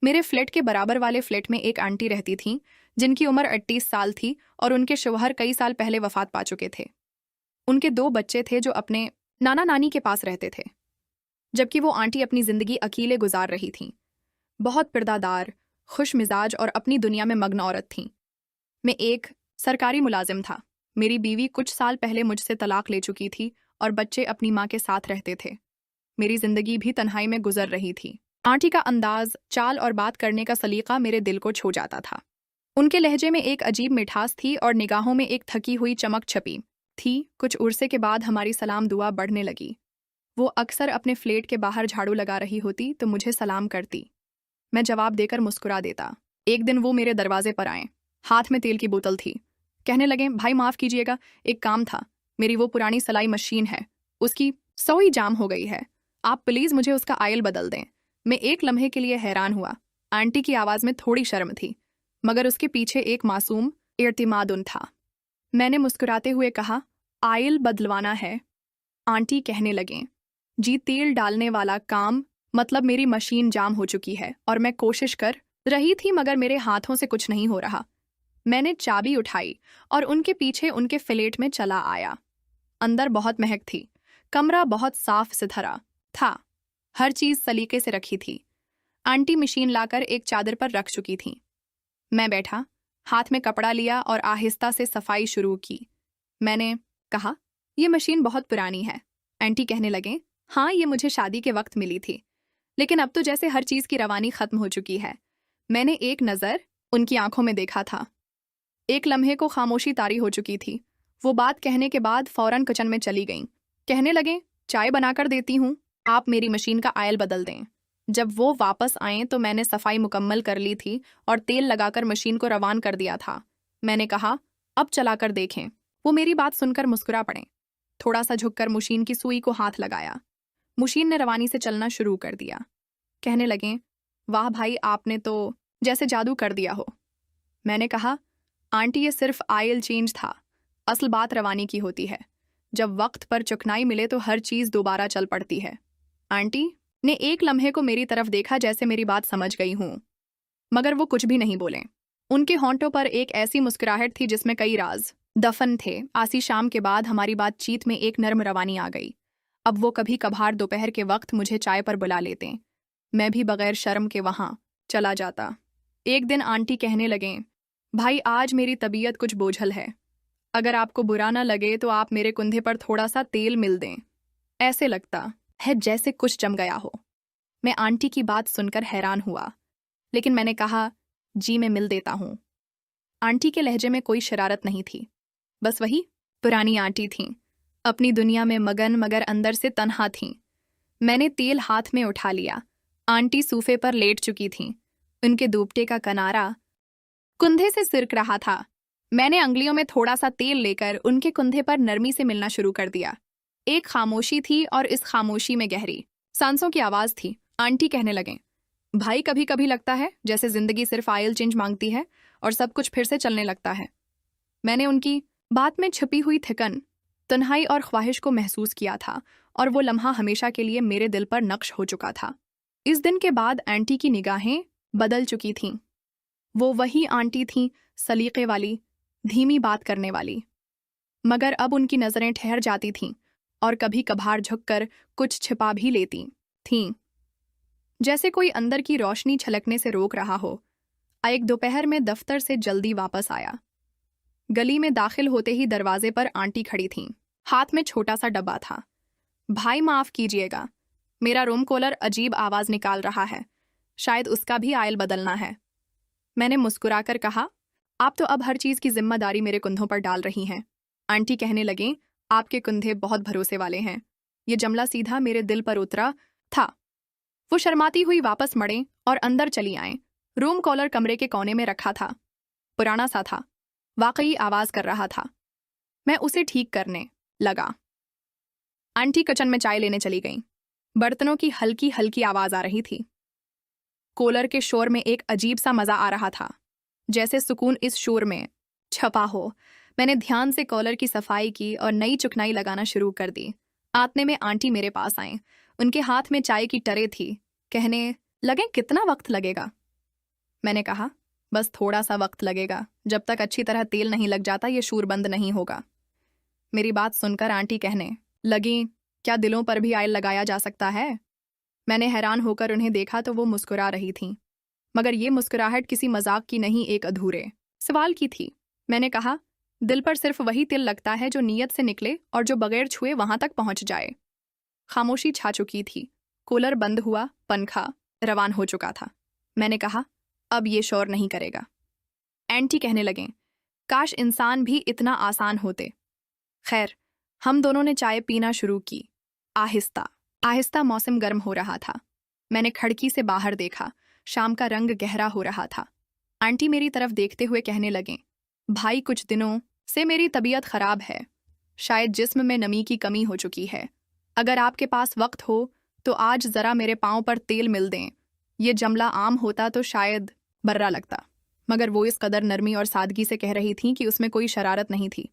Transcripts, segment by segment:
मेरे फ्लैट के बराबर वाले फ्लैट में एक आंटी रहती थीं जिनकी उम्र 38 साल थी और उनके शौहर कई साल पहले वफात पा चुके थे। उनके 2 बच्चे थे जो अपने नाना नानी के पास रहते थे, जबकि वो आंटी अपनी जिंदगी अकेले गुजार रही थीं। बहुत पिरदादार, खुश मिजाज और अपनी दुनिया में मग्न औरत थीं। मैं एक सरकारी मुलाजिम था। मेरी बीवी कुछ साल पहले मुझसे तलाक ले चुकी थी और बच्चे अपनी माँ के साथ रहते थे। मेरी जिंदगी भी तन्हाई में गुजर रही थी। आंटी का अंदाज, चाल और बात करने का सलीका मेरे दिल को छू जाता था। उनके लहजे में एक अजीब मिठास थी और निगाहों में एक थकी हुई चमक छपी थी। कुछ उर्से के बाद हमारी सलाम दुआ बढ़ने लगी। वो अक्सर अपने फ्लैट के बाहर झाड़ू लगा रही होती तो मुझे सलाम करती। मैं जवाब देकर मुस्कुरा देता। एक दिन वो मेरे दरवाजे पर आए। हाथ में तेल की बोतल थी। कहने लगे, भाई माफ कीजिएगा, एक काम था। मेरी वो पुरानी सिलाई मशीन है, उसकी सुई जाम हो गई है। आप प्लीज मुझे उसका आयल बदल दें। मैं एक लम्हे के लिए हैरान हुआ। आंटी की आवाज में थोड़ी शर्म थी, मगर उसके पीछे एक मासूम इर्तिमादुन था। मैंने मुस्कुराते हुए कहा, आयल बदलवाना है। आंटी कहने लगे, जी तेल डालने वाला काम, मतलब मेरी मशीन जाम हो चुकी है और मैं कोशिश कर रही थी मगर मेरे हाथों से कुछ नहीं हो रहा। मैंने चाबी उठाई और उनके पीछे उनके फ्लैट में चला आया। अंदर बहुत महक थी। कमरा बहुत साफ सुथरा था। हर चीज सलीके से रखी थी। आंटी मशीन लाकर एक चादर पर रख चुकी थी। मैं बैठा, हाथ में कपड़ा लिया और आहिस्ता से सफाई शुरू की। मैंने कहा, यह मशीन बहुत पुरानी है। आंटी कहने लगे, हाँ, ये मुझे शादी के वक्त मिली थी, लेकिन अब तो जैसे हर चीज की रवानी खत्म हो चुकी है। मैंने एक नजर उनकी आंखों में देखा था। एक लम्हे को खामोशी तारी हो चुकी थी। वो बात कहने के बाद फौरन किचन में चली गईं। कहने लगे, चाय बनाकर देती हूँ, आप मेरी मशीन का आयल बदल दें। जब वो वापस आए तो मैंने सफाई मुकम्मल कर ली थी और तेल लगाकर मशीन को रवान कर दिया था। मैंने कहा, अब चलाकर देखें। वो मेरी बात सुनकर मुस्कुरा पड़े। थोड़ा सा झुककर मशीन की सुई को हाथ लगाया। मशीन ने रवानी से चलना शुरू कर दिया। कहने लगे, वाह भाई, आपने तो जैसे जादू कर दिया हो। मैंने कहा, आंटी, ये सिर्फ आयल चेंज था, असल बात रवानी की होती है। जब वक्त पर चुकनाई मिले तो हर चीज दोबारा चल पड़ती है। आंटी ने एक लम्हे को मेरी तरफ देखा, जैसे मेरी बात समझ गई हूं, मगर वो कुछ भी नहीं बोले। उनके होंठों पर एक ऐसी मुस्कुराहट थी जिसमें कई राज दफन थे। आसी शाम के बाद हमारी बातचीत में एक नर्म रवानी आ गई। अब वो कभी कभार दोपहर के वक्त मुझे चाय पर बुला लेते। मैं भी बगैर शर्म के वहां चला जाता। एक दिन आंटी कहने लगे, भाई आज मेरी तबीयत कुछ बोझल है। अगर आपको बुरा ना लगे तो आप मेरे कुंधे पर थोड़ा सा तेल मिल दें। ऐसे लगता है जैसे कुछ जम गया हो। मैं आंटी की बात सुनकर हैरान हुआ, लेकिन मैंने कहा, जी मैं मिल देता हूँ। आंटी के लहजे में कोई शरारत नहीं थी, बस वही पुरानी आंटी थीं, अपनी दुनिया में मगन मगर अंदर से तन्हा थीं। मैंने तेल हाथ में उठा लिया। आंटी सूफे पर लेट चुकी थीं। उनके दुपट्टे का किनारा कुंधे से सिरक रहा था। मैंने अंगुलियों में थोड़ा सा तेल लेकर उनके कुंधे पर नरमी से मिलना शुरू कर दिया। एक खामोशी थी और इस खामोशी में गहरी सांसों की आवाज थी। आंटी कहने लगे, भाई कभी कभी लगता है जैसे जिंदगी सिर्फ आयल चेंज मांगती है और सब कुछ फिर से चलने लगता है। मैंने उनकी बात में छिपी हुई थिकन, तन्हाई और ख्वाहिश को महसूस किया था और वो लम्हा हमेशा के लिए मेरे दिल पर नक्श हो चुका था। इस दिन के बाद आंटी की निगाहें बदल चुकी थीं। वो वही आंटी थीं, सलीके वाली, धीमी बात करने वाली, मगर अब उनकी नजरें ठहर जाती थीं और कभी कभार झुककर कुछ छिपा भी लेती थीं, जैसे कोई अंदर की रोशनी छलकने से रोक रहा हो। एक दोपहर में दफ्तर से जल्दी वापस आया। गली में दाखिल होते ही दरवाजे पर आंटी खड़ी थीं। हाथ में छोटा सा डब्बा था। भाई माफ कीजिएगा, मेरा रूम कॉलर अजीब आवाज निकाल रहा है, शायद उसका भी आयल बदलना है। मैंने मुस्कुराकर कहा, आप तो अब हर चीज की जिम्मेदारी मेरे कुंधों पर डाल रही हैं। आंटी कहने लगे, आपके कुंधे बहुत भरोसे वाले हैं। ये जमला सीधा मेरे दिल पर उतरा था। वो शर्माती हुई वापस मड़े और अंदर चली आए। रूम कॉलर कमरे के कोने में रखा था। पुराना सा था, वाकई आवाज कर रहा था। मैं उसे ठीक करने लगा। आंटी किचन में चाय लेने चली गईं। बर्तनों की हल्की हल्की आवाज आ रही थी। कॉलर के शोर में एक अजीब सा मजा आ रहा था, जैसे सुकून इस शोर में छपा हो। मैंने ध्यान से कॉलर की सफाई की और नई चुकनाई लगाना शुरू कर दी। आतने में आंटी मेरे पास आए। उनके हाथ में चाय की टरे थी। कहने लगे, कितना वक्त लगेगा? मैंने कहा, बस थोड़ा सा वक्त लगेगा। जब तक अच्छी तरह तेल नहीं लग जाता ये शूर बंद नहीं होगा। मेरी बात सुनकर आंटी कहने लगी, क्या दिलों पर भी ऑयल लगाया जा सकता है? मैंने हैरान होकर उन्हें देखा तो वो मुस्कुरा रही थीं, मगर ये मुस्कुराहट किसी मजाक की नहीं, एक अधूरे सवाल की थी। मैंने कहा, दिल पर सिर्फ वही तिल लगता है जो नीयत से निकले और जो बगैर छुए वहां तक पहुंच जाए। खामोशी छा चुकी थी। कूलर बंद हुआ, पंखा रवान हो चुका था। मैंने कहा, अब ये शोर नहीं करेगा। एंटी कहने लगे, काश इंसान भी इतना आसान होते। खैर, हम दोनों ने चाय पीना शुरू की। आहिस्ता आहिस्ता मौसम गर्म हो रहा था। मैंने खिड़की से बाहर देखा, शाम का रंग गहरा हो रहा था। आंटी मेरी तरफ देखते हुए कहने लगे, भाई कुछ दिनों से मेरी तबीयत खराब है। शायद जिस्म में नमी की कमी हो चुकी है। अगर आपके पास वक्त हो तो आज जरा मेरे पाँव पर तेल मिल दें। ये जमला आम होता तो शायद बर्रा लगता, मगर वो इस कदर नरमी और सादगी से कह रही थी कि उसमें कोई शरारत नहीं थी।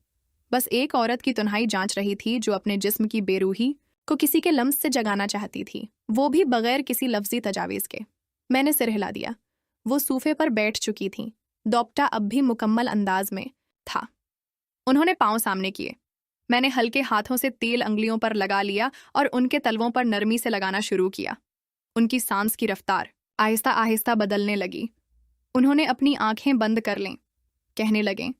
बस एक औरत की तुनहाई जांच रही थी जो अपने जिस्म की बेरूही को किसी के लम्स से जगाना चाहती थी, वो भी बगैर किसी लफ्जी तजावीज के। मैंने सिर हिला दिया। वो सूफे पर बैठ चुकी थीं। दोपटा अब भी मुकम्मल अंदाज में था। उन्होंने पांव सामने किए। मैंने हल्के हाथों से तेल अंगुलियों पर लगा लिया और उनके तलवों पर नरमी से लगाना शुरू किया। उनकी सांस की रफ्तार आहिस्ता आहिस्ता बदलने लगी। उन्होंने अपनी आंखें बंद कर लें। कहने लगे,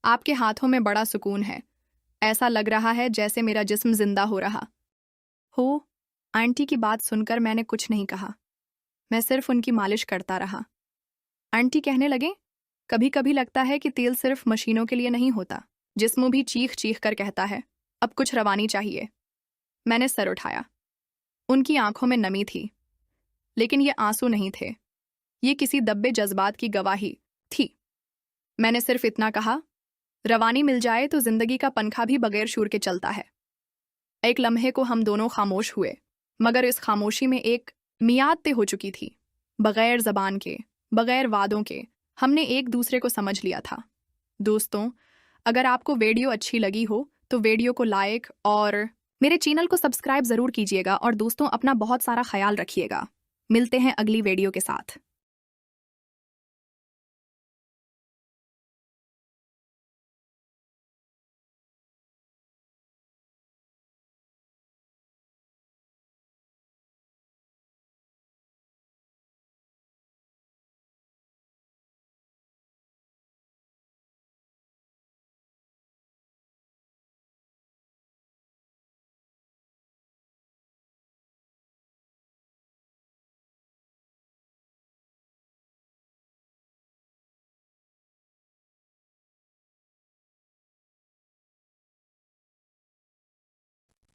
आपके हाथों में बड़ा सुकून है। ऐसा लग रहा है जैसे मेरा जिस्म जिंदा हो रहा हो। आंटी की बात सुनकर मैंने कुछ नहीं कहा। मैं सिर्फ उनकी मालिश करता रहा। आंटी कहने लगे, कभी कभी लगता है कि तेल सिर्फ मशीनों के लिए नहीं होता। जिस्म भी चीख चीख कर कहता है, अब कुछ रवानी चाहिए। मैंने सर उठाया। उनकी आंखों में नमी थी, लेकिन ये आंसू नहीं थे। ये किसी दब्बे जज्बात की गवाही थी। मैंने सिर्फ इतना कहा, रवानी मिल जाए तो जिंदगी का पंखा भी बगैर शूर के चलता है। एक लम्हे को हम दोनों खामोश हुए, मगर इस खामोशी में एक मियाद तय हो चुकी थी। बगैर जबान के, बगैर वादों के हमने एक दूसरे को समझ लिया था। दोस्तों, अगर आपको वीडियो अच्छी लगी हो तो वीडियो को लाइक और मेरे चैनल को सब्सक्राइब जरूर कीजिएगा। और दोस्तों, अपना बहुत सारा ख्याल रखिएगा। मिलते हैं अगली वीडियो के साथ।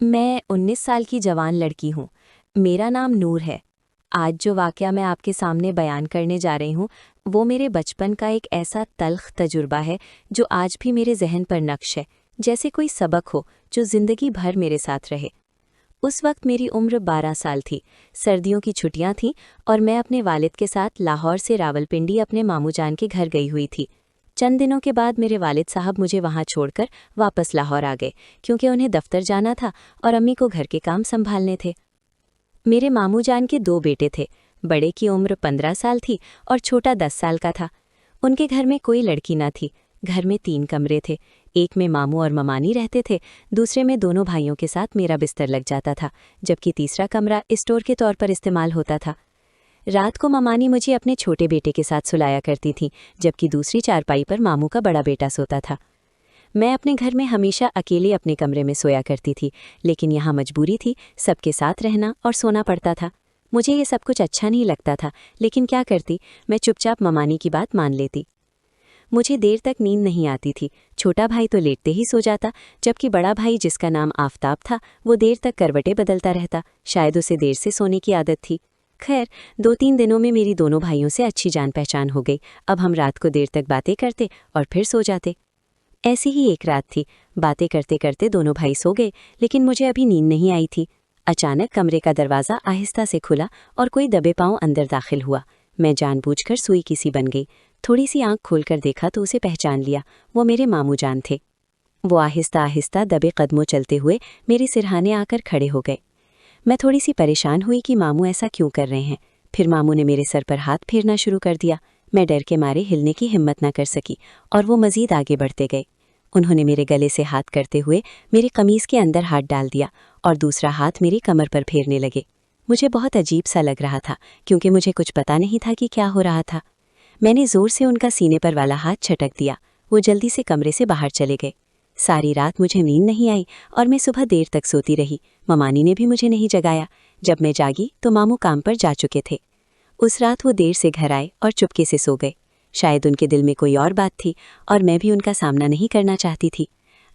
मैं 19 साल की जवान लड़की हूँ। मेरा नाम नूर है। आज जो वाक़या मैं आपके सामने बयान करने जा रही हूँ वो मेरे बचपन का एक ऐसा तल्ख़ तजुर्बा है जो आज भी मेरे जहन पर नक्श है, जैसे कोई सबक हो जो ज़िंदगी भर मेरे साथ रहे। उस वक्त मेरी उम्र 12 साल थी। सर्दियों की छुट्टियां थीं और मैं अपने वालिद के साथ लाहौर से रावलपिंडी अपने मामू जान के घर गई हुई थी। चंद दिनों के बाद मेरे वालिद साहब मुझे वहां छोड़कर वापस लाहौर आ गए, क्योंकि उन्हें दफ्तर जाना था और अम्मी को घर के काम संभालने थे। मेरे मामू जान के 2 बेटे थे। बड़े की उम्र 15 साल थी और छोटा 10 साल का था। उनके घर में कोई लड़की न थी। घर में 3 कमरे थे। एक में मामू और ममानी रहते थे, दूसरे में दोनों भाइयों के साथ मेरा बिस्तर लग जाता था, जबकि तीसरा कमरा स्टोर के तौर पर इस्तेमाल होता था। रात को ममानी मुझे अपने छोटे बेटे के साथ सुलाया करती थी, जबकि दूसरी चारपाई पर मामू का बड़ा बेटा सोता था। मैं अपने घर में हमेशा अकेले अपने कमरे में सोया करती थी, लेकिन यहाँ मजबूरी थी, सबके साथ रहना और सोना पड़ता था। मुझे ये सब कुछ अच्छा नहीं लगता था, लेकिन क्या करती, मैं चुपचाप ममानी की बात मान लेती। मुझे देर तक नींद नहीं आती थी। छोटा भाई तो लेटते ही सो जाता, जबकि बड़ा भाई, जिसका नाम आफताब था, वो देर तक करवटें बदलता रहता। शायद उसे देर से सोने की आदत थी। खैर, 2-3 दिनों में मेरी दोनों भाइयों से अच्छी जान पहचान हो गई। अब हम रात को देर तक बातें करते और फिर सो जाते। ऐसी ही एक रात थी। बातें करते करते दोनों भाई सो गए, लेकिन मुझे अभी नींद नहीं आई थी। अचानक कमरे का दरवाज़ा आहिस्ता से खुला और कोई दबे पांव अंदर दाखिल हुआ। मैं जानबूझकर सुई की सी बन गई। थोड़ी सी आंख खोलकर देखा तो उसे पहचान लिया। वो मेरे मामू जान थे। वो आहिस्ता आहिस्ता दबे कदमों चलते हुए मेरे सिरहाने आकर खड़े हो गए। मैं थोड़ी सी परेशान हुई कि मामू ऐसा क्यों कर रहे हैं। फिर मामू ने मेरे सर पर हाथ फेरना शुरू कर दिया। मैं डर के मारे हिलने की हिम्मत न कर सकी और वो मज़ीद आगे बढ़ते गए। उन्होंने मेरे गले से हाथ करते हुए मेरे कमीज़ के अंदर हाथ डाल दिया और दूसरा हाथ मेरी कमर पर फेरने लगे। मुझे बहुत अजीब सा लग रहा था क्योंकि मुझे कुछ पता नहीं था कि क्या हो रहा था। मैंने ज़ोर से उनका सीने पर वाला हाथ झटक दिया। वो जल्दी से कमरे से बाहर चले गए। सारी रात मुझे नींद नहीं आई और मैं सुबह देर तक सोती रही। ममानी ने भी मुझे नहीं जगाया। जब मैं जागी तो मामू काम पर जा चुके थे। उस रात वो देर से घर आए और चुपके से सो गए। शायद उनके दिल में कोई और बात थी और मैं भी उनका सामना नहीं करना चाहती थी।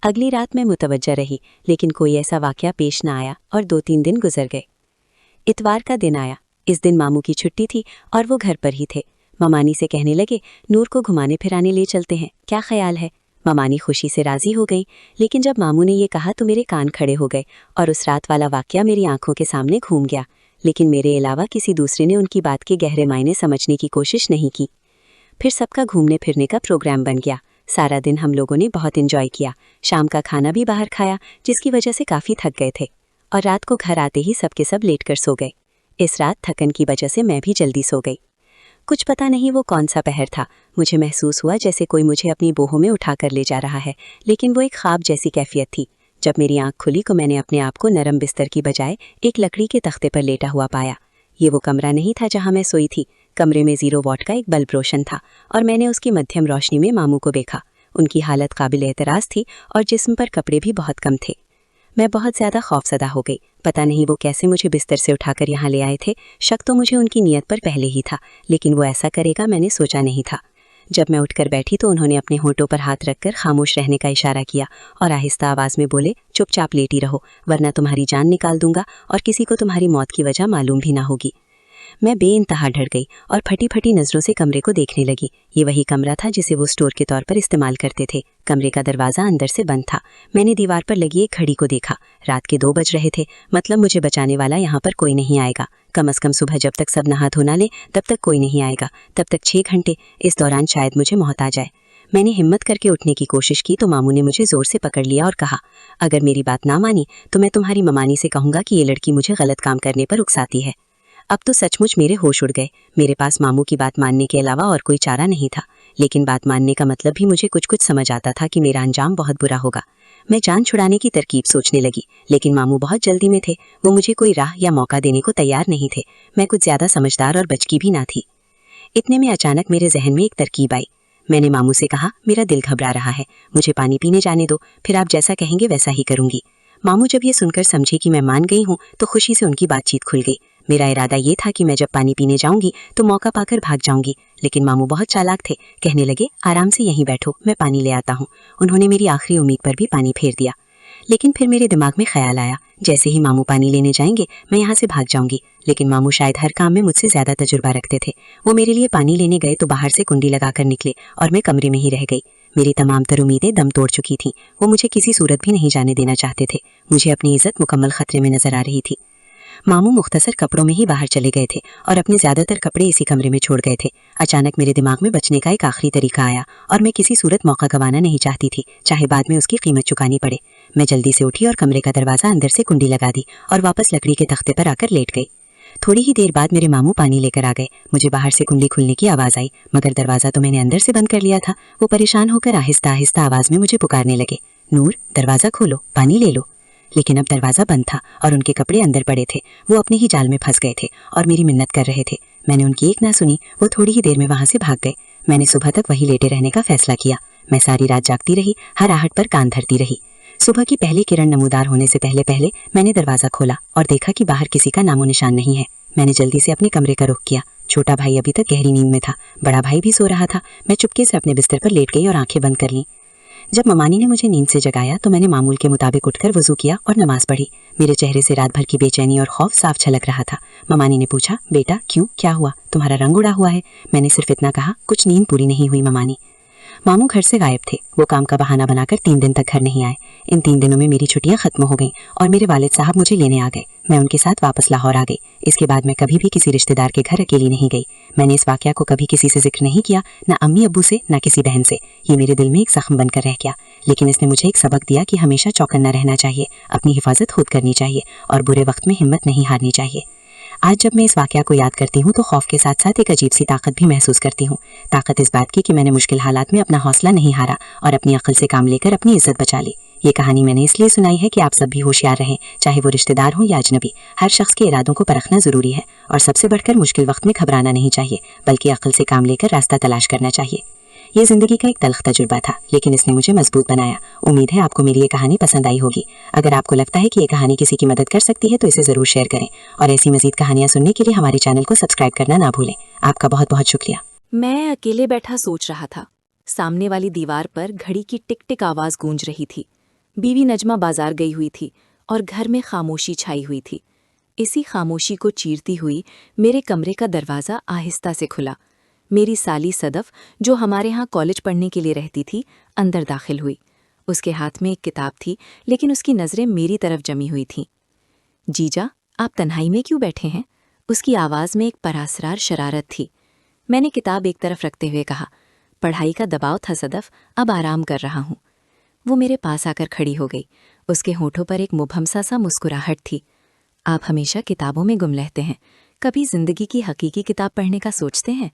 अगली रात मैं मुतवज्जा रही, लेकिन कोई ऐसा वाक़या पेश न आया और 2-3 दिन गुजर गए। इतवार का दिन आया। इस दिन मामू की छुट्टी थी और वो घर पर ही थे। ममानी से कहने लगे, नूर को घुमाने फिराने ले चलते हैं, क्या ख्याल है? ममानी खुशी से राज़ी हो गई, लेकिन जब मामू ने ये कहा तो मेरे कान खड़े हो गए और उस रात वाला वाक़या मेरी आंखों के सामने घूम गया। लेकिन मेरे अलावा किसी दूसरे ने उनकी बात के गहरे मायने समझने की कोशिश नहीं की। फिर सबका घूमने फिरने का प्रोग्राम बन गया। सारा दिन हम लोगों ने बहुत एंजॉय किया। शाम का खाना भी बाहर खाया, जिसकी वजह से काफ़ी थक गए थे और रात को घर आते ही सबके सब लेट कर सो गए। इस रात थकन की वजह से मैं भी जल्दी सो गई। कुछ पता नहीं वो कौन सा पहर था। मुझे महसूस हुआ जैसे कोई मुझे अपनी बोहों में उठा कर ले जा रहा है, लेकिन वो एक ख्वाब जैसी कैफियत थी। जब मेरी आंख खुली तो मैंने अपने आप को नरम बिस्तर की बजाय एक लकड़ी के तख्ते पर लेटा हुआ पाया। ये वो कमरा नहीं था जहाँ मैं सोई थी। कमरे में 0 वॉट का एक बल्ब रोशन था और मैंने उसकी मध्यम रोशनी में मामू को देखा। उनकी हालत काबिल एतराज़ थी और जिस्म पर कपड़े भी बहुत कम थे। मैं बहुत ज़्यादा खौफजदा हो गई। पता नहीं वो कैसे मुझे बिस्तर से उठाकर यहाँ ले आए थे। शक तो मुझे उनकी नीयत पर पहले ही था, लेकिन वो ऐसा करेगा मैंने सोचा नहीं था। जब मैं उठकर बैठी तो उन्होंने अपने होंठों पर हाथ रखकर खामोश रहने का इशारा किया और आहिस्ता आवाज़ में बोले, चुपचाप लेटी रहो, वरना तुम्हारी जान निकाल दूंगा और किसी को तुम्हारी मौत की वजह मालूम भी ना होगी। मैं बेइंतहा डर गई और फटी फटी नज़रों से कमरे को देखने लगी। ये वही कमरा था जिसे वो स्टोर के तौर पर इस्तेमाल करते थे। कमरे का दरवाज़ा अंदर से बंद था। मैंने दीवार पर लगी एक घड़ी को देखा। रात के 2 बज रहे थे, मतलब मुझे बचाने वाला यहाँ पर कोई नहीं आएगा। कम अज़ कम सुबह जब तक सब नहा धो ना ले तब तक कोई नहीं आएगा। तब तक 6 घंटे। इस दौरान शायद मुझे मौत आ जाए। मैंने हिम्मत करके उठने की कोशिश की तो मामू ने मुझे ज़ोर से पकड़ लिया और कहा, अगर मेरी बात ना मानी तो मैं तुम्हारी ममानी से कहूँगा कि ये लड़की मुझे गलत काम करने पर उकसाती है। अब तो सचमुच मेरे होश उड़ गए। मेरे पास मामू की बात मानने के अलावा और कोई चारा नहीं था, लेकिन बात मानने का मतलब भी मुझे कुछ कुछ समझ आता था कि मेरा अंजाम बहुत बुरा होगा। मैं जान छुड़ाने की तरकीब सोचने लगी, लेकिन मामू बहुत जल्दी में थे। वो मुझे कोई राह या मौका देने को तैयार नहीं थे। मैं कुछ ज़्यादा समझदार और बचकी भी ना थी। इतने में अचानक मेरे जहन में एक तरकीब आई। मैंने मामू से कहा, मेरा दिल घबरा रहा है, मुझे पानी पीने जाने दो, फिर आप जैसा कहेंगे वैसा ही करूँगी। मामू जब ये सुनकर समझे कि मैं मान गई हूँ तो खुशी से उनकी बातचीत खुल गई। मेरा इरादा ये था कि मैं जब पानी पीने जाऊंगी तो मौका पाकर भाग जाऊंगी, लेकिन मामू बहुत चालाक थे। कहने लगे, आराम से यहीं बैठो, मैं पानी ले आता हूँ। उन्होंने मेरी आखिरी उम्मीद पर भी पानी फेर दिया। लेकिन फिर मेरे दिमाग में ख्याल आया, जैसे ही मामू पानी लेने जाएंगे मैं यहाँ से भाग जाऊंगी। लेकिन मामू शायद हर काम में मुझसे ज़्यादा तजुर्बा रखते थे। वो मेरे लिए पानी लेने गए तो बाहर से कुंडी लगाकर निकले और मैं कमरे में ही रह गई। मेरी तमाम तर उम्मीदें दम तोड़ चुकी थीं। वो मुझे किसी सूरत भी नहीं जाने देना चाहते थे। मुझे अपनी इज्जत मुकम्मल खतरे में नजर आ रही थी। मामू मुख्तसर कपड़ों में ही बाहर चले गए थे और अपने ज़्यादातर कपड़े इसी कमरे में छोड़ गए थे। अचानक मेरे दिमाग में बचने का एक आखिरी तरीका आया और मैं किसी सूरत मौका गंवाना नहीं चाहती थी, चाहे बाद में उसकी कीमत चुकानी पड़े। मैं जल्दी से उठी और कमरे का दरवाज़ा अंदर से कुंडी लगा दी और वापस लकड़ी के तख्ते पर आकर लेट गई। थोड़ी ही देर बाद मेरे मामू पानी लेकर आ गए। मुझे बाहर से कुंडी खुलने की आवाज़ आई, मगर दरवाज़ा तो मैंने अंदर से बंद कर लिया था। वो परेशान होकर आहिस्ता आहिस्ता आवाज़ में मुझे पुकारने लगे, नूर दरवाज़ा खोलो, पानी ले लो। लेकिन अब दरवाज़ा बंद था और उनके कपड़े अंदर पड़े थे। वो अपने ही जाल में फंस गए थे और मेरी मिन्नत कर रहे थे। मैंने उनकी एक ना सुनी। वो थोड़ी ही देर में वहाँ से भाग गए। मैंने सुबह तक वहीं लेटे रहने का फैसला किया। मैं सारी रात जागती रही, हर आहट पर कान धरती रही। सुबह की पहली किरण नमूदार होने से पहले पहले मैंने दरवाज़ा खोला और देखा कि बाहर किसी का नामो निशान नहीं है। मैंने जल्दी से अपने कमरे का रुख किया। छोटा भाई अभी तक गहरी नींद में था, बड़ा भाई भी सो रहा था। मैं चुपके से अपने बिस्तर पर लेट गई और आंखें बंद कर लीं। जब ममानी ने मुझे नींद से जगाया तो मैंने मामूल के मुताबिक उठकर वजू किया और नमाज पढ़ी। मेरे चेहरे से रात भर की बेचैनी और खौफ साफ झलक रहा था। ममानी ने पूछा, बेटा क्यों, क्या हुआ, तुम्हारा रंग उड़ा हुआ है? मैंने सिर्फ इतना कहा, कुछ नींद पूरी नहीं हुई ममानी। मामू घर से गायब थे। वो काम का बहाना बनाकर 3 दिन तक घर नहीं आए। इन 3 दिनों में मेरी छुट्टियां खत्म हो गईं और मेरे वालिद साहब मुझे लेने आ गए। मैं उनके साथ वापस लाहौर आ गई। इसके बाद मैं कभी भी किसी रिश्तेदार के घर अकेली नहीं गई। मैंने इस वाकया को कभी किसी से जिक्र नहीं किया, ना अम्मी अब्बू से, ना किसी बहन से। ये मेरे दिल में एक जख्म बनकर रह गया, लेकिन इसने मुझे एक सबक दिया कि हमेशा चौकन्ना रहना चाहिए, अपनी हिफाजत खुद करनी चाहिए और बुरे वक्त में हिम्मत नहीं हारनी चाहिए। आज जब मैं इस वाकया को याद करती हूँ तो खौफ के साथ साथ एक अजीब सी ताकत भी महसूस करती हूँ। ताकत इस बात की कि मैंने मुश्किल हालात में अपना हौसला नहीं हारा और अपनी अक्ल से काम लेकर अपनी इज्जत बचा ली। ये कहानी मैंने इसलिए सुनाई है कि आप सब भी होशियार रहें, चाहे वो रिश्तेदार हो या अजनबी। हर शख्स के इरादों को परखना जरूरी है और सबसे बढ़कर मुश्किल वक्त में घबराना नहीं चाहिए, बल्कि अक्ल से काम लेकर रास्ता तलाश करना चाहिए। ये जिंदगी का एक तल्ख तजुर्बा था, लेकिन इसने मुझे मजबूत बनाया। उम्मीद है आपको मेरी ये कहानी पसंद आई होगी। अगर आपको लगता है कि ये कहानी किसी की मदद कर सकती है तो इसे जरूर शेयर करें और ऐसी मजीद कहानियां सुनने के लिए हमारे चैनल को सब्सक्राइब करना ना भूलें। आपका बहुत बहुत शुक्रिया। मैं अकेले बैठा सोच रहा था। सामने वाली दीवार पर घड़ी की टिक टिक आवाज गूंज रही थी। बीवी नजमा बाजार गई हुई थी और घर में खामोशी छाई हुई थी। इसी खामोशी को चीरती हुई मेरे कमरे का दरवाज़ा आहिस्ता से खुला। मेरी साली सदफ, जो हमारे यहाँ कॉलेज पढ़ने के लिए रहती थी, अंदर दाखिल हुई। उसके हाथ में एक किताब थी, लेकिन उसकी नज़रें मेरी तरफ जमी हुई थीं। जीजा, आप तन्हाई में क्यों बैठे हैं? उसकी आवाज़ में एक परासरार शरारत थी। मैंने किताब एक तरफ रखते हुए कहा, पढ़ाई का दबाव था सदफ, अब आराम कर रहा हूँ। वो मेरे पास आकर खड़ी हो गई। उसके होठों पर एक मुबहमसा सा मुस्कुराहट थी। आप हमेशा किताबों में गुम रहते हैं, कभी जिंदगी की हकीकी किताब पढ़ने का सोचते हैं?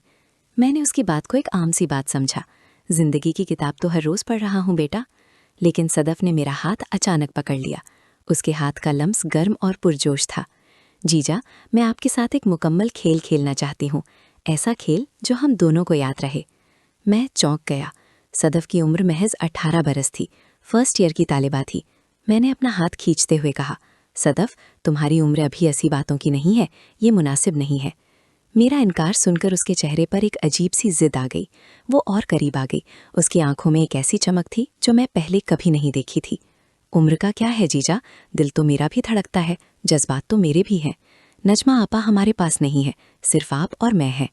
मैंने उसकी बात को एक आम सी बात समझा। जिंदगी की किताब तो हर रोज़ पढ़ रहा हूँ बेटा। लेकिन सदफ ने मेरा हाथ अचानक पकड़ लिया। उसके हाथ का लम्स गर्म और पुरजोश था। जीजा, मैं आपके साथ एक मुकम्मल खेल खेलना चाहती हूँ, ऐसा खेल जो हम दोनों को याद रहे। मैं चौंक गया। सदफ की उम्र महज 18 बरस थी, फर्स्ट ईयर की तालिबा थी। मैंने अपना हाथ खींचते हुए कहा, सदफ, तुम्हारी उम्र अभी ऐसी बातों की नहीं है, ये मुनासिब नहीं है। मेरा इनकार सुनकर उसके चेहरे पर एक अजीब सी जिद आ गई। वो और करीब आ गई। उसकी आंखों में एक ऐसी चमक थी जो मैं पहले कभी नहीं देखी थी। उम्र का क्या है जीजा, दिल तो मेरा भी धड़कता है, जज्बात तो मेरे भी हैं। नजमा आपा हमारे पास नहीं है, सिर्फ आप और मैं हैं।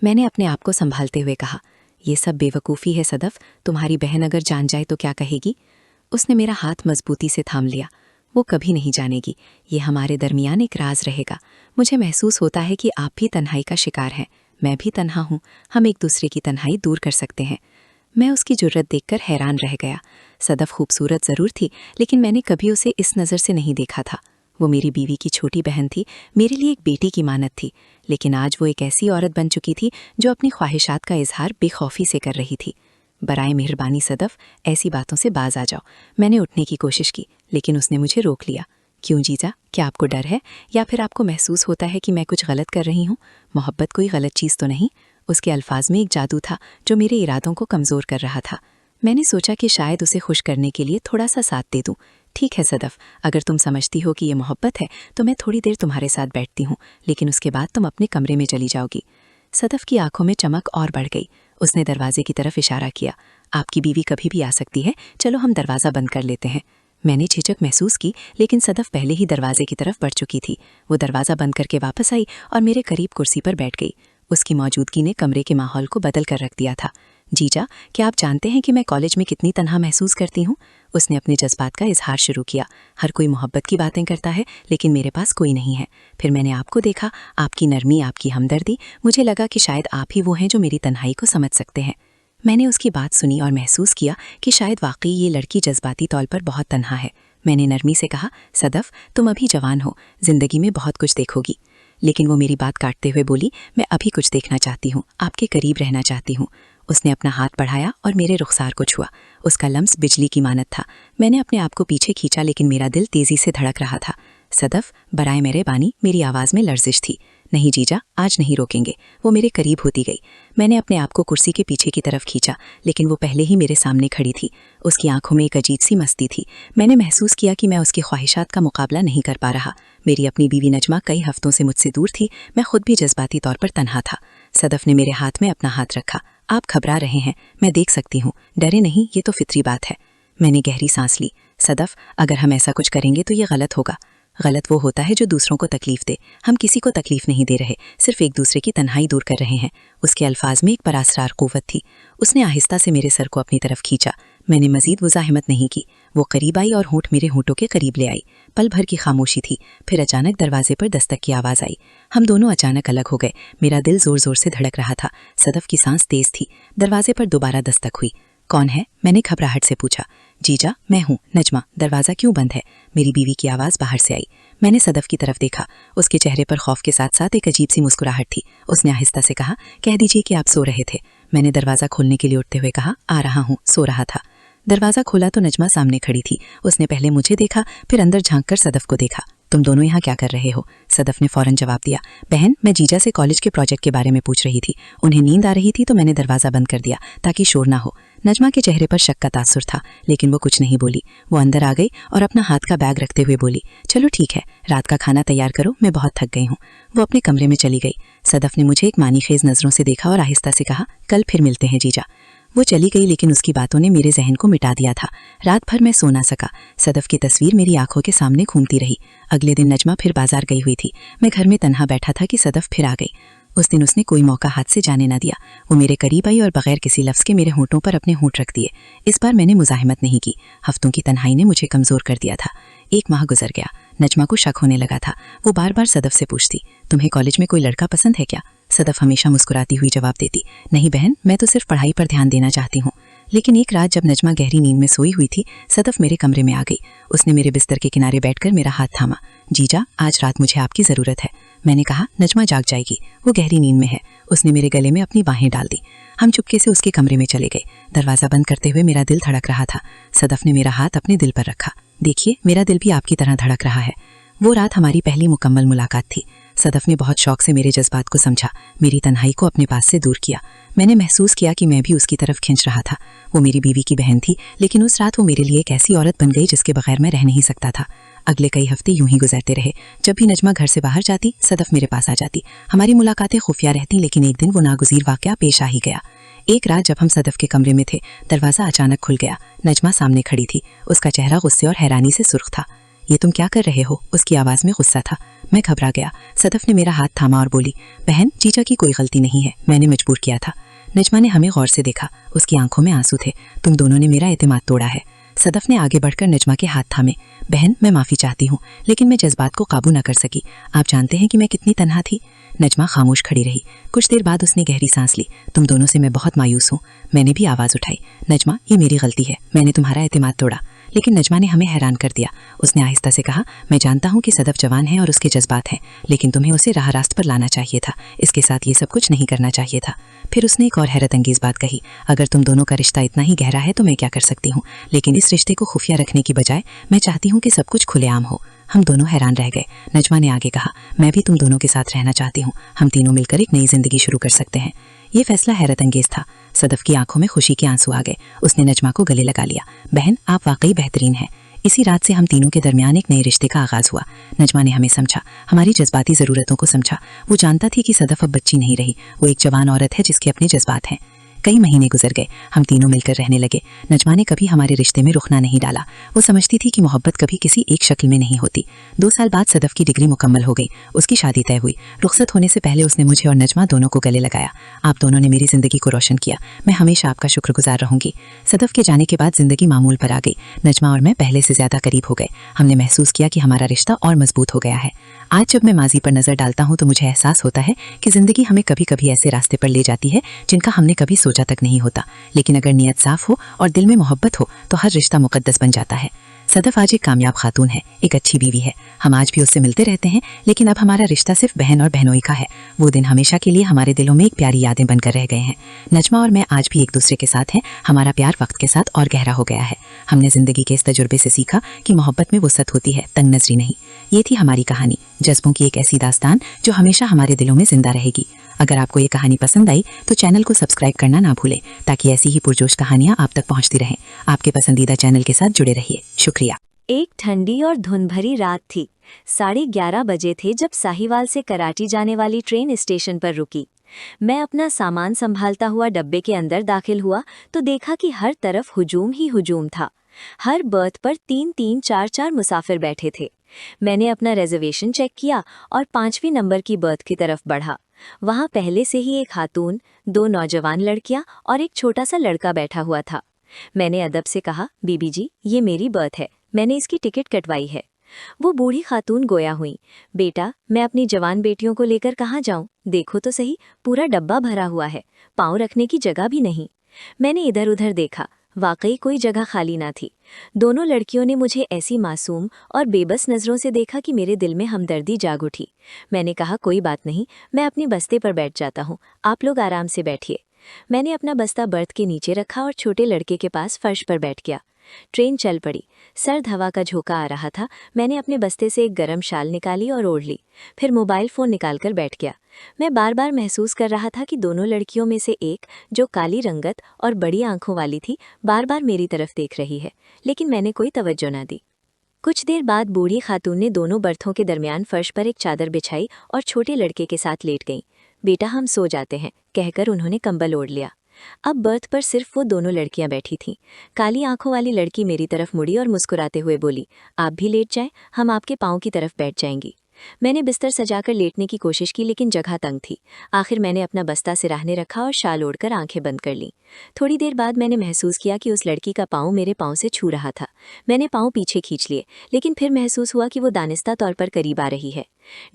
मैंने अपने आप को संभालते हुए कहा, ये सब बेवकूफ़ी है सदफ, तुम्हारी बहन अगर जान जाए तो क्या कहेगी? उसने मेरा हाथ मजबूती से थाम लिया। वो कभी नहीं जानेगी, ये हमारे दरमियान एक राज रहेगा। मुझे महसूस होता है कि आप भी तन्हाई का शिकार हैं, मैं भी तन्हा हूँ, हम एक दूसरे की तन्हाई दूर कर सकते हैं। मैं उसकी जुर्रत देखकर हैरान रह गया। सदफ खूबसूरत ज़रूर थी, लेकिन मैंने कभी उसे इस नज़र से नहीं देखा था। वो मेरी बीवी की छोटी बहन थी, मेरे लिए एक बेटी की मानत थी, लेकिन आज वो एक ऐसी औरत बन चुकी थी जो अपनी ख्वाहिशात का इजहार बेखौफी से कर रही थी। बराए मेहरबानी सदफ, ऐसी बातों से बाज आ जाओ। मैंने उठने की कोशिश की, लेकिन उसने मुझे रोक लिया। क्यों जीजा, क्या आपको डर है या फिर आपको महसूस होता है कि मैं कुछ गलत कर रही हूँ? मोहब्बत कोई गलत चीज़ तो नहीं। उसके अल्फाज में एक जादू था जो मेरे इरादों को कमज़ोर कर रहा था। मैंने सोचा कि शायद उसे खुश करने के लिए थोड़ा सा साथ दे दूँ। ठीक है सदफ, अगर तुम समझती हो कि ये मोहब्बत है तो मैं थोड़ी देर तुम्हारे साथ बैठती हूँ, लेकिन उसके बाद तुम अपने कमरे में चली जाओगी। सदफ की आंखों में चमक और बढ़ गई। उसने दरवाजे की तरफ इशारा किया। आपकी बीवी कभी भी आ सकती है, चलो हम दरवाज़ा बंद कर लेते हैं। मैंने झिझक महसूस की, लेकिन सदफ पहले ही दरवाजे की तरफ बढ़ चुकी थी। वो दरवाज़ा बंद करके वापस आई और मेरे करीब कुर्सी पर बैठ गई। उसकी मौजूदगी ने कमरे के माहौल को बदल कर रख दिया था। जीजा, क्या आप जानते हैं कि मैं कॉलेज में कितनी तन्हा महसूस करती हूँ? उसने अपने जज्बात का इजहार शुरू किया। हर कोई मोहब्बत की बातें करता है, लेकिन मेरे पास कोई नहीं है। फिर मैंने आपको देखा, आपकी नरमी, आपकी हमदर्दी, मुझे लगा कि शायद आप ही वो हैं जो मेरी तन्हाई को समझ सकते हैं। मैंने उसकी बात सुनी और महसूस किया कि शायद वाकई ये लड़की जज्बाती तौर पर बहुत तन्हा है। मैंने नरमी से कहा, सदफ, तुम अभी जवान हो, जिंदगी में बहुत कुछ देखोगी। लेकिन वो मेरी बात काटते हुए बोली, मैं अभी कुछ देखना चाहती हूँ, आपके करीब रहना चाहती हूँ। उसने अपना हाथ बढ़ाया और मेरे रुखसार को छुआ। उसका लम्स बिजली की मानत था। मैंने अपने आप को पीछे खींचा, लेकिन मेरा दिल तेजी से धड़क रहा था। सदफ, बराए मेरे बानी, मेरी आवाज़ में लर्जिश थी। नहीं जीजा, आज नहीं रोकेंगे। वो मेरे करीब होती गई। मैंने अपने आप को कुर्सी के पीछे की तरफ खींचा, लेकिन वो पहले ही मेरे सामने खड़ी थी। उसकी आंखों में एक अजीब सी मस्ती थी। मैंने महसूस किया कि मैं उसकी ख्वाहिशात का मुकाबला नहीं कर पा रहा। मेरी अपनी बीवी नजमा कई हफ्तों से मुझसे दूर थी। मैं खुद भी जज्बाती तौर पर तन्हा था। सदफ ने मेरे हाथ में अपना हाथ रखा। आप घबरा रहे हैं, मैं देख सकती हूँ। डरे नहीं, ये तो फितरी बात है। मैंने गहरी सांस ली। सदफ, अगर हम ऐसा कुछ करेंगे तो ये गलत होगा। गलत वो होता है जो दूसरों को तकलीफ दे। हम किसी को तकलीफ नहीं दे रहे, सिर्फ एक दूसरे की तन्हाई दूर कर रहे हैं। उसके अल्फाज में एक परासरार कुव्वत थी। उसने आहिस्ता से मेरे सर को अपनी तरफ खींचा। मैंने मजीद मुज़ाहिमत नहीं की। वो करीब आई और होंठ मेरे होंठों के करीब ले आई। पल भर की खामोशी थी, फिर अचानक दरवाजे पर दस्तक की आवाज़ आई। हम दोनों अचानक अलग हो गए। मेरा दिल जोर जोर से धड़क रहा था। सदफ की सांस तेज थी। दरवाजे पर दोबारा दस्तक हुई। कौन है? मैंने घबराहट से पूछा। जीजा, मैं हूँ, नजमा। दरवाज़ा क्यों बंद है? मेरी बीवी की आवाज़ बाहर से आई। मैंने सदफ की तरफ देखा। उसके चेहरे पर खौफ के साथ साथ एक अजीब सी मुस्कुराहट थी। उसने आहिस्ता से कहा, कह दीजिए कि आप सो रहे थे। मैंने दरवाज़ा खोलने के लिए उठते हुए कहा, आ रहा हूँ, सो रहा था। दरवाज़ा खोला तो नजमा सामने खड़ी थी। उसने पहले मुझे देखा, फिर अंदर झांककर सदफ को देखा। तुम दोनों यहाँ क्या कर रहे हो? सदफ ने फौरन जवाब दिया, बहन मैं जीजा से कॉलेज के प्रोजेक्ट के बारे में पूछ रही थी। उन्हें नींद आ रही थी तो मैंने दरवाज़ा बंद कर दिया ताकि शोर ना हो। नजमा के चेहरे पर शक का तासुर था, लेकिन वो कुछ नहीं बोली। वो अंदर आ गई और अपना हाथ का बैग रखते हुए बोली, चलो ठीक है, रात का खाना तैयार करो, मैं बहुत थक गई हूँ। वो अपने कमरे में चली गई। सदफ ने मुझे एक मानीखेज नज़रों से देखा और आहिस्ता से कहा, कल फिर मिलते हैं जीजा। वो चली गई, लेकिन उसकी बातों ने मेरे जहन को मिटा दिया था। रात भर मैं सो ना सका। सदफ की तस्वीर मेरी आंखों के सामने घूमती रही। अगले दिन नजमा फिर बाजार गई हुई थी। मैं घर में तन्हा बैठा था कि सदफ फिर आ गई। उस दिन उसने कोई मौका हाथ से जाने ना दिया। वो मेरे करीब आई और बगैर किसी लफ्ज़ के मेरे होंठों पर अपने होंठ रख दिए। इस बार मैंने मुज़ाहिमत नहीं की। हफ्तों की तन्हाई ने मुझे कमज़ोर कर दिया था। 1 माह गुजर गया। नजमा को शक होने लगा था। वो बार बार सदफ से पूछती, तुम्हें कॉलेज में कोई लड़का पसंद है क्या? सदफ हमेशा मुस्कुराती हुई जवाब देती, नहीं बहन, मैं तो सिर्फ पढ़ाई पर ध्यान देना चाहती हूँ। लेकिन एक रात जब नजमा गहरी नींद में सोई हुई थी, सदफ मेरे कमरे में आ गई। उसने मेरे बिस्तर के किनारे बैठकर मेरा हाथ थामा। जीजा, आज रात मुझे आपकी ज़रूरत है। मैंने कहा, नजमा जाग जाएगी, वो गहरी नींद में है। उसने मेरे गले में अपनी बाहें डाल दी। हम चुपके से उसके कमरे में चले गए। दरवाज़ा बंद करते हुए मेरा दिल धड़क रहा था। सदफ ने मेरा हाथ अपने दिल पर रखा। देखिए, मेरा दिल भी आपकी तरह धड़क रहा है। वो रात हमारी पहली मुकम्मल मुलाकात थी। सदफ ने बहुत शौक से मेरे जज्बात को समझा, मेरी तन्हाई को अपने पास से दूर किया। मैंने महसूस किया कि मैं भी उसकी तरफ खिंच रहा था। वो मेरी बीवी की बहन थी, लेकिन उस रात वो मेरे लिए एक ऐसी औरत बन गई जिसके बगैर मैं रह नहीं सकता था। अगले कई हफ्ते यूं ही गुजरते रहे। जब भी नजमा घर से बाहर जाती, सदफ मेरे पास आ जाती। हमारी मुलाकातें खुफिया रहती, लेकिन एक दिन वो नागुज़ीर वाक़या पेश आ ही गया। एक रात जब हम सदफ के कमरे में थे, दरवाज़ा अचानक खुल गया। नजमा सामने खड़ी थी। उसका चेहरा गुस्से और हैरानी से सुर्ख था। ये तुम क्या कर रहे हो? उसकी आवाज़ में गुस्सा था। मैं घबरा गया। सदफ ने मेरा हाथ थामा और बोली, बहन, जीजा की कोई गलती नहीं है, मैंने मजबूर किया था। नजमा ने हमें गौर से देखा। उसकी आंखों में आंसू थे। तुम दोनों ने मेरा एतमाद तोड़ा है। सदफ ने आगे बढ़कर नजमा के हाथ थामे। बहन, मैं माफ़ी चाहती हूँ, लेकिन मैं जज्बात को काबू न कर सकी। आप जानते हैं कि मैं कितनी तन्हा थी। नजमा खामोश खड़ी रही। कुछ देर बाद उसने गहरी सांस ली। तुम दोनों से मैं बहुत मायूस हूँ। मैंने भी आवाज़ उठाई, नजमा, ये मेरी गलती है, मैंने तुम्हारा एतमाद तोड़ा। लेकिन नजमा ने हमें हैरान कर दिया। उसने आहिस्ता से कहा, मैं जानता हूँ कि सदफ जवान है और उसके जज्बात हैं, लेकिन तुम्हें उसे राह रास्त पर लाना चाहिए था। इसके साथ ये सब कुछ नहीं करना चाहिए था। फिर उसने एक और हैरत अंगेज़ बात कही, अगर तुम दोनों का रिश्ता इतना ही गहरा है तो मैं क्या कर सकती हूँ, लेकिन इस रिश्ते को खुफिया रखने की बजाय मैं चाहती हूँ कि सब कुछ खुलेआम हो। हम दोनों हैरान रह गए। नजमा ने आगे कहा, मैं भी तुम दोनों के साथ रहना चाहती हूँ। हम तीनों मिलकर एक नई जिंदगी शुरू कर सकते हैं। ये फैसला हैरत अंगेज था। सदफ की आंखों में खुशी के आंसू आ गए। उसने नजमा को गले लगा लिया। बहन, आप वाकई बेहतरीन हैं। इसी रात से हम तीनों के दरमियान एक नए रिश्ते का आगाज हुआ। नजमा ने हमें समझा, हमारी जज्बाती ज़रूरतों को समझा। वो जानता थी कि सदफ अब बच्ची नहीं रही, वो एक जवान औरत है जिसके अपने जज्बात हैं। कई महीने गुजर गए। हम तीनों मिलकर रहने लगे। नजमा ने कभी हमारे रिश्ते में रुखना नहीं डाला। वो समझती थी कि मोहब्बत कभी किसी एक शक्ल में नहीं होती। 2 साल बाद सदफ की डिग्री मुकम्मल हो गई। उसकी शादी तय हुई। रुखसत होने से पहले उसने मुझे और नजमा दोनों को गले लगाया। आप दोनों ने मेरी ज़िंदगी को रोशन किया। मैं हमेशा आपका शुक्रगुजार रहूंगी। सदफ के जाने के बाद ज़िंदगी मामूल पर आ गई। नजमा और मैं पहले से ज़्यादा करीब हो गए। हमने महसूस किया कि हमारा रिश्ता और मजबूत हो गया है। आज जब मैं माजी पर नज़र डालता हूँ तो मुझे एहसास होता है कि ज़िंदगी हमें कभी कभी ऐसे रास्ते पर ले जाती है जिनका हमने कभी सोचा तक नहीं होता। लेकिन अगर नीयत साफ हो और दिल में मोहब्बत हो तो हर रिश्ता मुकद्दस बन जाता है। सदफ आज एक कामयाब खातून है, एक अच्छी बीवी है। हम आज भी उससे मिलते रहते हैं, लेकिन अब हमारा रिश्ता सिर्फ बहन और बहनोई का है। वो दिन हमेशा के लिए हमारे दिलों में एक प्यारी यादें बनकर रह गए हैं। नजमा और मैं आज भी एक दूसरे के साथ हैं। हमारा प्यार वक्त के साथ और गहरा हो गया है। हमने ज़िंदगी के इस तजुर्बे से सीखा कि मोहब्बत में वुसअत होती है, तंग नजरी नहीं। ये थी हमारी कहानी, जज्बों की एक ऐसी दास्तान जो हमेशा हमारे दिलों में जिंदा रहेगी। अगर आपको ये कहानी पसंद आई तो चैनल को सब्सक्राइब करना ना भूलें, ताकि ऐसी ही पुरजोश कहानियाँ आप तक पहुँचती रहें। आपके पसंदीदा चैनल के साथ जुड़े रहिए। शुक्रिया। एक ठंडी और धुंध भरी रात थी। 11:30 बजे थे जब साहिवाल से कराची जाने वाली ट्रेन स्टेशन पर रुकी। मैं अपना सामान संभालता हुआ डब्बे के अंदर दाखिल हुआ तो देखा कि हर तरफ हुजूम ही हुजूम था। हर बर्थ पर 3-3, 4-4 मुसाफिर बैठे थे। मैंने अपना रिजर्वेशन चेक किया और 5वीं नंबर की बर्थ की तरफ बढ़ा। वहाँ पहले से ही एक खातून, 2 नौजवान लड़कियाँ और एक छोटा सा लड़का बैठा हुआ था। मैंने अदब से कहा, बीबी जी, ये मेरी बर्थ है, मैंने इसकी टिकट कटवाई है। वो बूढ़ी खातून गोया हुई, बेटा, मैं अपनी जवान बेटियों को लेकर कहाँ जाऊँ? देखो तो सही, पूरा डब्बा भरा हुआ है, पाँव रखने की जगह भी नहीं। मैंने इधर उधर देखा, वाकई कोई जगह खाली ना थी। दोनों लड़कियों ने मुझे ऐसी मासूम और बेबस नज़रों से देखा कि मेरे दिल में हमदर्दी जाग उठी। मैंने कहा, कोई बात नहीं, मैं अपनी बस्ते पर बैठ जाता हूँ, आप लोग आराम से बैठिए। मैंने अपना बस्ता बर्थ के नीचे रखा और छोटे लड़के के पास फर्श पर बैठ गया। ट्रेन चल पड़ी। सर्द हवा का झोंका आ रहा था। मैंने अपने बस्ते से एक गर्म शाल निकाली और ओढ़ ली। फिर मोबाइल फ़ोन निकालकर बैठ गया। मैं बार बार महसूस कर रहा था कि दोनों लड़कियों में से एक, जो काली रंगत और बड़ी आंखों वाली थी, बार बार मेरी तरफ देख रही है, लेकिन मैंने कोई तवज्जो न दी। कुछ देर बाद बूढ़ी खातून ने दोनों बर्थों के दरमियान फर्श पर एक चादर बिछाई और छोटे लड़के के साथ लेट गईं। बेटा, हम सो जाते हैं, कहकर उन्होंने कंबल ओढ़ लिया। अब बर्थ पर सिर्फ वो दोनों लड़कियां बैठी थीं। काली आंखों वाली लड़की मेरी तरफ मुड़ी और मुस्कुराते हुए बोली, आप भी लेट जाएं, हम आपके पाँव की तरफ बैठ जाएंगी। मैंने बिस्तर सजाकर लेटने की कोशिश की, लेकिन जगह तंग थी। आखिर मैंने अपना बस्ता सिराहने रखा और शाल ओढ़कर आंखें बंद कर लीं। थोड़ी देर बाद मैंने महसूस किया कि उस लड़की का पाँव मेरे पाँव से छू रहा था। मैंने पाँव पीछे खींच लिए, लेकिन फिर महसूस हुआ कि वो दानिस्ता तौर पर करीब आ रही है।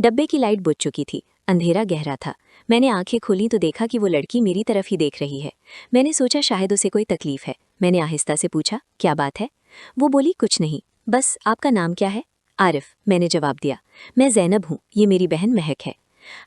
डब्बे की लाइट बुझ चुकी थी। अंधेरा गहरा था। मैंने आंखें खोली तो देखा कि वो लड़की मेरी तरफ ही देख रही है। मैंने सोचा शायद उसे कोई तकलीफ है। मैंने आहिस्ता से पूछा, क्या बात है? वो बोली, कुछ नहीं, बस आपका नाम क्या है? आरिफ, मैंने जवाब दिया। मैं ज़ैनब हूँ, ये मेरी बहन महक है।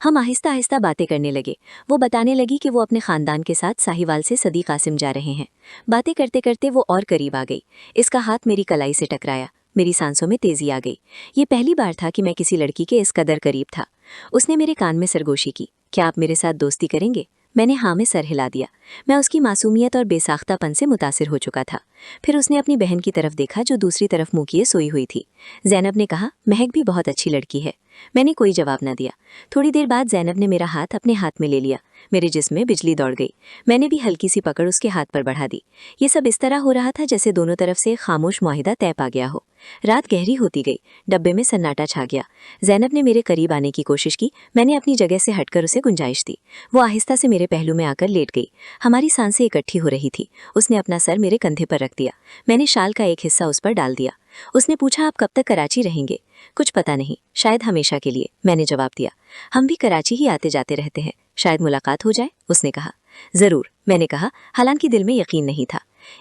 हम आहिस्ता आहिस्ता बातें करने लगे। वो बताने लगी कि वो अपने खानदान के साथ साहिवाल से सदी कासिम जा रहे हैं। बातें करते करते वो और करीब आ गई। इसका हाथ मेरी कलाई से टकराया। मेरी सांसों में तेजी आ गई। ये पहली बार था कि मैं किसी लड़की के इस कदर करीब था। उसने मेरे कान में सरगोशी की, क्या आप मेरे साथ दोस्ती करेंगे? मैंने हाँ में सर हिला दिया। मैं उसकी मासूमियत और बेसाख्तापन से मुतासिर हो चुका था। फिर उसने अपनी बहन की तरफ देखा, जो दूसरी तरफ मुंह किए सोई हुई थी। ज़ैनब ने कहा, महक भी बहुत अच्छी लड़की है। मैंने कोई जवाब न दिया। थोड़ी देर बाद ज़ैनब ने मेरा हाथ अपने हाथ में ले लिया। मेरे जिस्म में बिजली दौड़ गई। मैंने भी हल्की सी पकड़ उसके हाथ पर बढ़ा दी। ये सब इस तरह हो रहा था जैसे दोनों तरफ से खामोश मुआहिदा तय पा गया हो। रात गहरी होती गई। डब्बे में सन्नाटा छा गया। ज़ैनब ने मेरे करीब आने की कोशिश की। मैंने अपनी जगह से हटकर उसे गुंजाइश दी। वो आहिस्ता से मेरे पहलू में आकर लेट गई। हमारी सांसें इकट्ठी हो रही थी। उसने अपना सर मेरे कंधे पर रख दिया। मैंने शाल का एक हिस्सा उस पर डाल दिया। उसने पूछा, आप कब तक कराची रहेंगे? कुछ पता नहीं, शायद हमेशा के लिए, मैंने जवाब दिया। हम भी कराची ही आते जाते रहते हैं, शायद मुलाकात हो जाए, उसने कहा। ज़रूर, मैंने कहा, हालांकि दिल में यकीन नहीं था।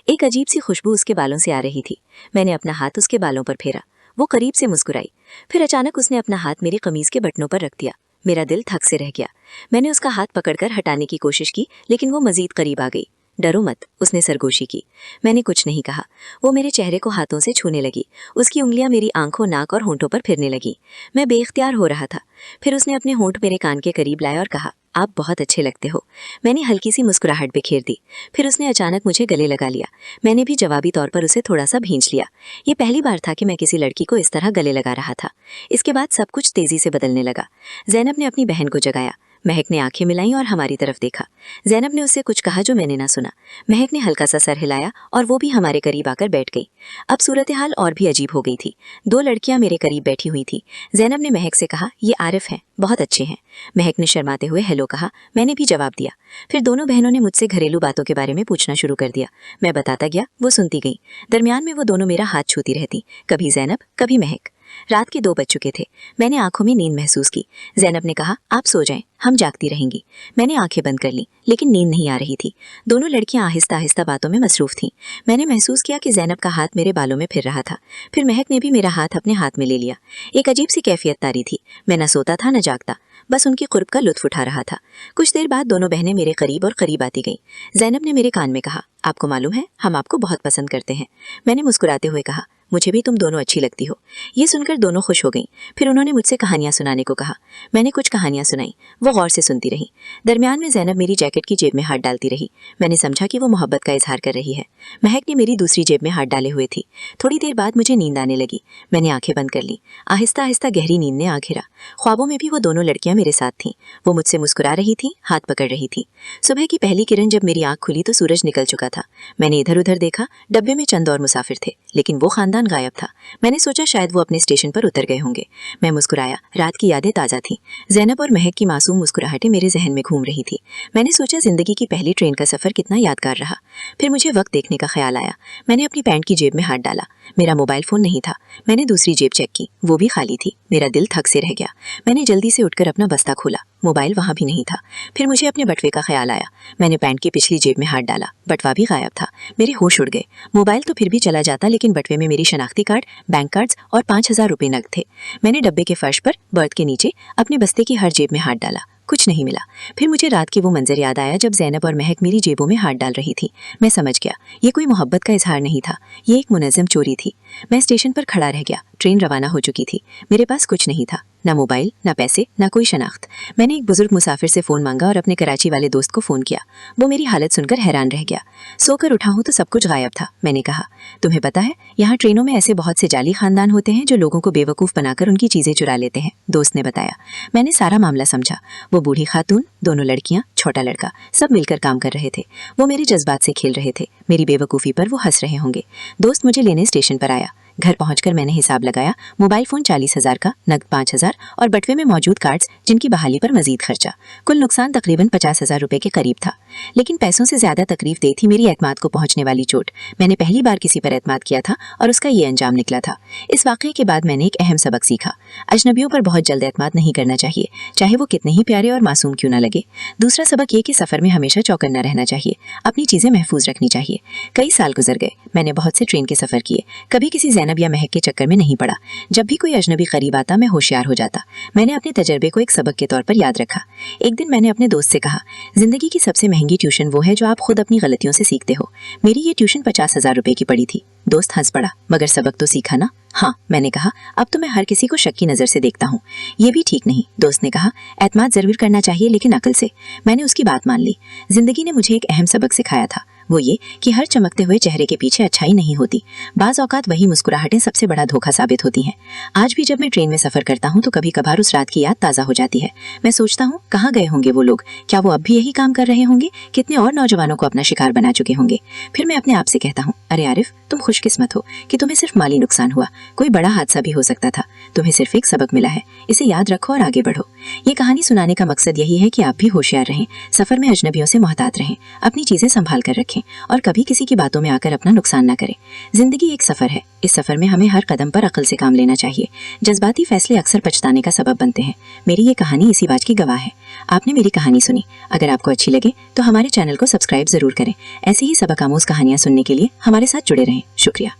एक अजीब सी खुशबू उसके बालों से आ रही थी। मैंने अपना हाथ उसके बालों पर फेरा। वो करीब से मुस्कुराई। फिर अचानक उसने अपना हाथ मेरी कमीज के बटनों पर रख दिया। मेरा दिल थक से रह गया। मैंने उसका हाथ पकड़कर हटाने की कोशिश की, लेकिन वो मजीद करीब आ गई। डरो मत, उसने सरगोशी की। मैंने कुछ नहीं कहा। वो मेरे चेहरे को हाथों से छूने लगी। उसकी उंगलियां मेरी आंखों, नाक और होंठों पर फिरने लगी। मैं बेख्तियार हो रहा था। फिर उसने अपने होंठ मेरे कान के करीब लाए और कहा, आप बहुत अच्छे लगते हो। मैंने हल्की सी मुस्कुराहट बिखेर दी। फिर उसने अचानक मुझे गले लगा लिया। मैंने भी जवाबी तौर पर उसे थोड़ा सा भींच लिया। ये पहली बार था कि मैं किसी लड़की को इस तरह गले लगा रहा था। इसके बाद सब कुछ तेजी से बदलने लगा। ज़ैनब ने अपनी बहन को जगाया। महक ने आंखें मिलाई और हमारी तरफ देखा। ज़ैनब ने उससे कुछ कहा जो मैंने ना सुना। महक ने हल्का सा सर हिलाया और वो भी हमारे करीब आकर बैठ गई। अब सूरत हाल और भी अजीब हो गई थी। दो लड़कियां मेरे करीब बैठी हुई थी। ज़ैनब ने महक से कहा, ये आरिफ हैं, बहुत अच्छे हैं। महक ने शर्माते हुए हेलो कहा। मैंने भी जवाब दिया। फिर दोनों बहनों ने मुझसे घरेलू बातों के बारे में पूछना शुरू कर दिया। मैं बताता गया, वो सुनती गई। दरमियान में वो दोनों मेरा हाथ छूती रहती, कभी ज़ैनब, कभी महक। रात के 2 बज चुके थे। मैंने आंखों में नींद महसूस की। ज़ैनब ने कहा, आप सो जाएं, हम जागती रहेंगी। मैंने आंखें बंद कर लीं, लेकिन नींद नहीं आ रही थी। दोनों लड़कियां आहिस्ता आहिस्ता बातों में मसरूफ थीं। मैंने महसूस किया कि ज़ैनब का हाथ मेरे बालों में फिर रहा था। फिर महक ने भी मेरा हाथ अपने हाथ में ले लिया। एक अजीब सी कैफियत तारी थी। मैं न सोता था न जागता, बस उनकी कुर्ब का लुत्फ उठा रहा था। कुछ देर बाद दोनों बहनें मेरे करीब और करीब आती गईं। ज़ैनब ने मेरे कान में कहा, आपको मालूम है, हम आपको बहुत पसंद करते हैं। मैंने मुस्कुराते हुए कहा, मुझे भी तुम दोनों अच्छी लगती हो। ये सुनकर दोनों खुश हो गईं। फिर उन्होंने मुझसे कहानियां सुनाने को कहा। मैंने कुछ कहानियां सुनाई। वो गौर से सुनती रही। दरमियान में ज़ैनब मेरी जैकेट की जेब में हाथ डालती रही। मैंने समझा कि वो मोहब्बत का इजहार कर रही है। महक ने मेरी दूसरी जेब में हाथ डाले हुए थी। थोड़ी देर बाद मुझे नींद आने लगी। मैंने आंखें बंद कर ली। आहिस्ता आहिस्ता गहरी नींद ने आ घेरा। ख्वाबों में भी वो दोनों लड़कियां मेरे साथ थीं। वो मुझसे मुस्कुरा रही थी, हाथ पकड़ रही थी। सुबह की पहली किरण जब मेरी आंख खुली तो सूरज निकल चुका था। मैंने इधर उधर देखा। डब्बे में चंद और मुसाफिर थे, लेकिन वो खानदान गायब था। मैंने सोचा शायद वो अपने स्टेशन पर उतर गए होंगे। मैं मुस्कुराया। रात की यादें ताज़ा थीं। ज़ैनब और महक की मासूम मुस्कुराहटें मेरे जहन में घूम रही थी। मैंने सोचा जिंदगी की पहली ट्रेन का सफ़र कितना यादगार रहा। फिर मुझे वक्त देखने का ख्याल आया। मैंने अपनी पैंट की जेब में हाथ डाला। मेरा मोबाइल फ़ोन नहीं था। मैंने दूसरी जेब चेक की, वो भी खाली थी। मेरा दिल थक से रह गया। मैंने जल्दी से उठकर अपना बस्ता खोला। मोबाइल वहाँ भी नहीं था। फिर मुझे अपने बटुए का ख्याल आया। मैंने पैंट की पिछली जेब में हाथ डाला, बटुआ भी गायब था। मेरे होश उड़ गए। मोबाइल तो फिर भी चला जाता, लेकिन बटुए में मेरी शनाख्ती कार्ड, बैंक कार्ड्स और 5,000 रुपये नकद थे। मैंने डब्बे के फर्श पर बर्थ के नीचे अपने बस्ते की हर जेब में हाथ डाला, कुछ नहीं मिला। फिर मुझे रात की वो मंजर याद आया जब ज़ैनब और महक मेरी जेबों में हाथ डाल रही थी। मैं समझ गया, ये कोई मोहब्बत का इजहार नहीं था, ये एक मुनज़्ज़म चोरी थी। मैं स्टेशन पर खड़ा रह गया। ट्रेन रवाना हो चुकी थी। मेरे पास कुछ नहीं था, ना मोबाइल, ना पैसे, ना कोई शनाख्त। मैंने एक बुजुर्ग मुसाफिर से फ़ोन मांगा और अपने कराची वाले दोस्त को फ़ोन किया। वो मेरी हालत सुनकर हैरान रह गया। सोकर उठा हूँ तो सब कुछ गायब था। मैंने कहा, तुम्हें पता है, यहाँ ट्रेनों में ऐसे बहुत से जाली खानदान होते हैं जो लोगों को बेवकूफ़ बनाकर उनकी चीज़ें चुरा लेते हैं। दोस्त ने बताया। मैंने सारा मामला समझा। वो बूढ़ी खातून, दोनों लड़कियाँ, छोटा लड़का, सब मिलकर काम कर रहे थे। वो मेरे जज्बात से खेल रहे थे। मेरी बेवकूफ़ी पर वो हंस रहे होंगे। दोस्त मुझे लेने स्टेशन पर आया। घर पहुंचकर मैंने हिसाब लगाया। मोबाइल फ़ोन 40,000 का, नकद 5,000 और बटुए में मौजूद कार्ड्स जिनकी बहाली पर मजीद खर्चा। कुल नुकसान तकरीबन 50,000 रुपये के करीब था। लेकिन पैसों से ज़्यादा तकलीफ दे थी मेरी एतमाद को पहुंचने वाली चोट। मैंने पहली बार किसी पर एतमाद किया था और उसका ये अंजाम निकला था। इस वाक़े के बाद मैंने एक अहम सबक सीखा। अजनबियों पर बहुत जल्द एतमाद नहीं करना चाहिए, चाहे वो कितने ही प्यारे और मासूम क्यों ना लगे। दूसरा सबक ये कि सफ़र में हमेशा चौकन्ना रहना चाहिए, अपनी चीज़ें महफूज रखनी चाहिए। कई साल गुजर गए। मैंने बहुत से ट्रेन के सफ़र किए, कभी किसी ज़ैनब या महक के चक्कर में नहीं पड़ा। जब भी कोई अजनबी करीब आता मैं होशियार हो जाता। मैंने अपने तजर्बे को एक सबक के तौर पर याद रखा। एक दिन मैंने अपने दोस्त से कहा, जिंदगी की सबसे महंगी ट्यूशन वो है जो आप खुद अपनी गलतियों से सीखते हो। मेरी ये ट्यूशन 50,000 रुपये की पड़ी थी। दोस्त हंस पड़ा। मगर सबक तो सीखा ना? हाँ, मैंने कहा। अब तो मैं हर किसी को शक की नज़र से देखता हूँ। ये भी ठीक नहीं। दोस्त ने कहा, एतमाद ज़रूर करना चाहिए, लेकिन अकल से। मैंने उसकी बात मान ली। जिंदगी ने मुझे एक अहम सबक सिखाया था, वो ये कि हर चमकते हुए चेहरे के पीछे अच्छाई नहीं होती। बाज़ औक़ात वही मुस्कुराहटें सबसे बड़ा धोखा साबित होती हैं। आज भी जब मैं ट्रेन में सफ़र करता हूँ तो कभी कभार उस रात की याद ताज़ा हो जाती है। मैं सोचता हूँ, कहाँ गए होंगे वो लोग? क्या वो अब भी यही काम कर रहे होंगे? कितने और नौजवानों को अपना शिकार बना चुके होंगे? फिर मैं अपने आप से कहता हूँ, अरे आरिफ, तुम खुशकिस्मत हो कि तुम्हें सिर्फ माली नुकसान हुआ। कोई बड़ा हादसा भी हो सकता था। तुम्हें सिर्फ एक सबक मिला है, इसे याद रखो और आगे बढ़ो। ये कहानी सुनाने का मकसद यही है कि आप भी होशियार रहें, सफ़र में अजनबियों से मोहतात रहें, अपनी चीज़ें संभाल कर रखें और कभी किसी की बातों में आकर अपना नुकसान ना करें। जिंदगी एक सफ़र है। इस सफ़र में हमें हर कदम पर अक्ल से काम लेना चाहिए। जज्बाती फैसले अक्सर पछताने का सबब बनते हैं। मेरी ये कहानी इसी बात की गवाह है। आपने मेरी कहानी सुनी। अगर आपको अच्छी लगे तो हमारे चैनल को सब्सक्राइब ज़रूर करें। ऐसी ही सबक आमूज़ कहानियाँ सुनने के लिए हमारे साथ जुड़े रहें। शुक्रिया।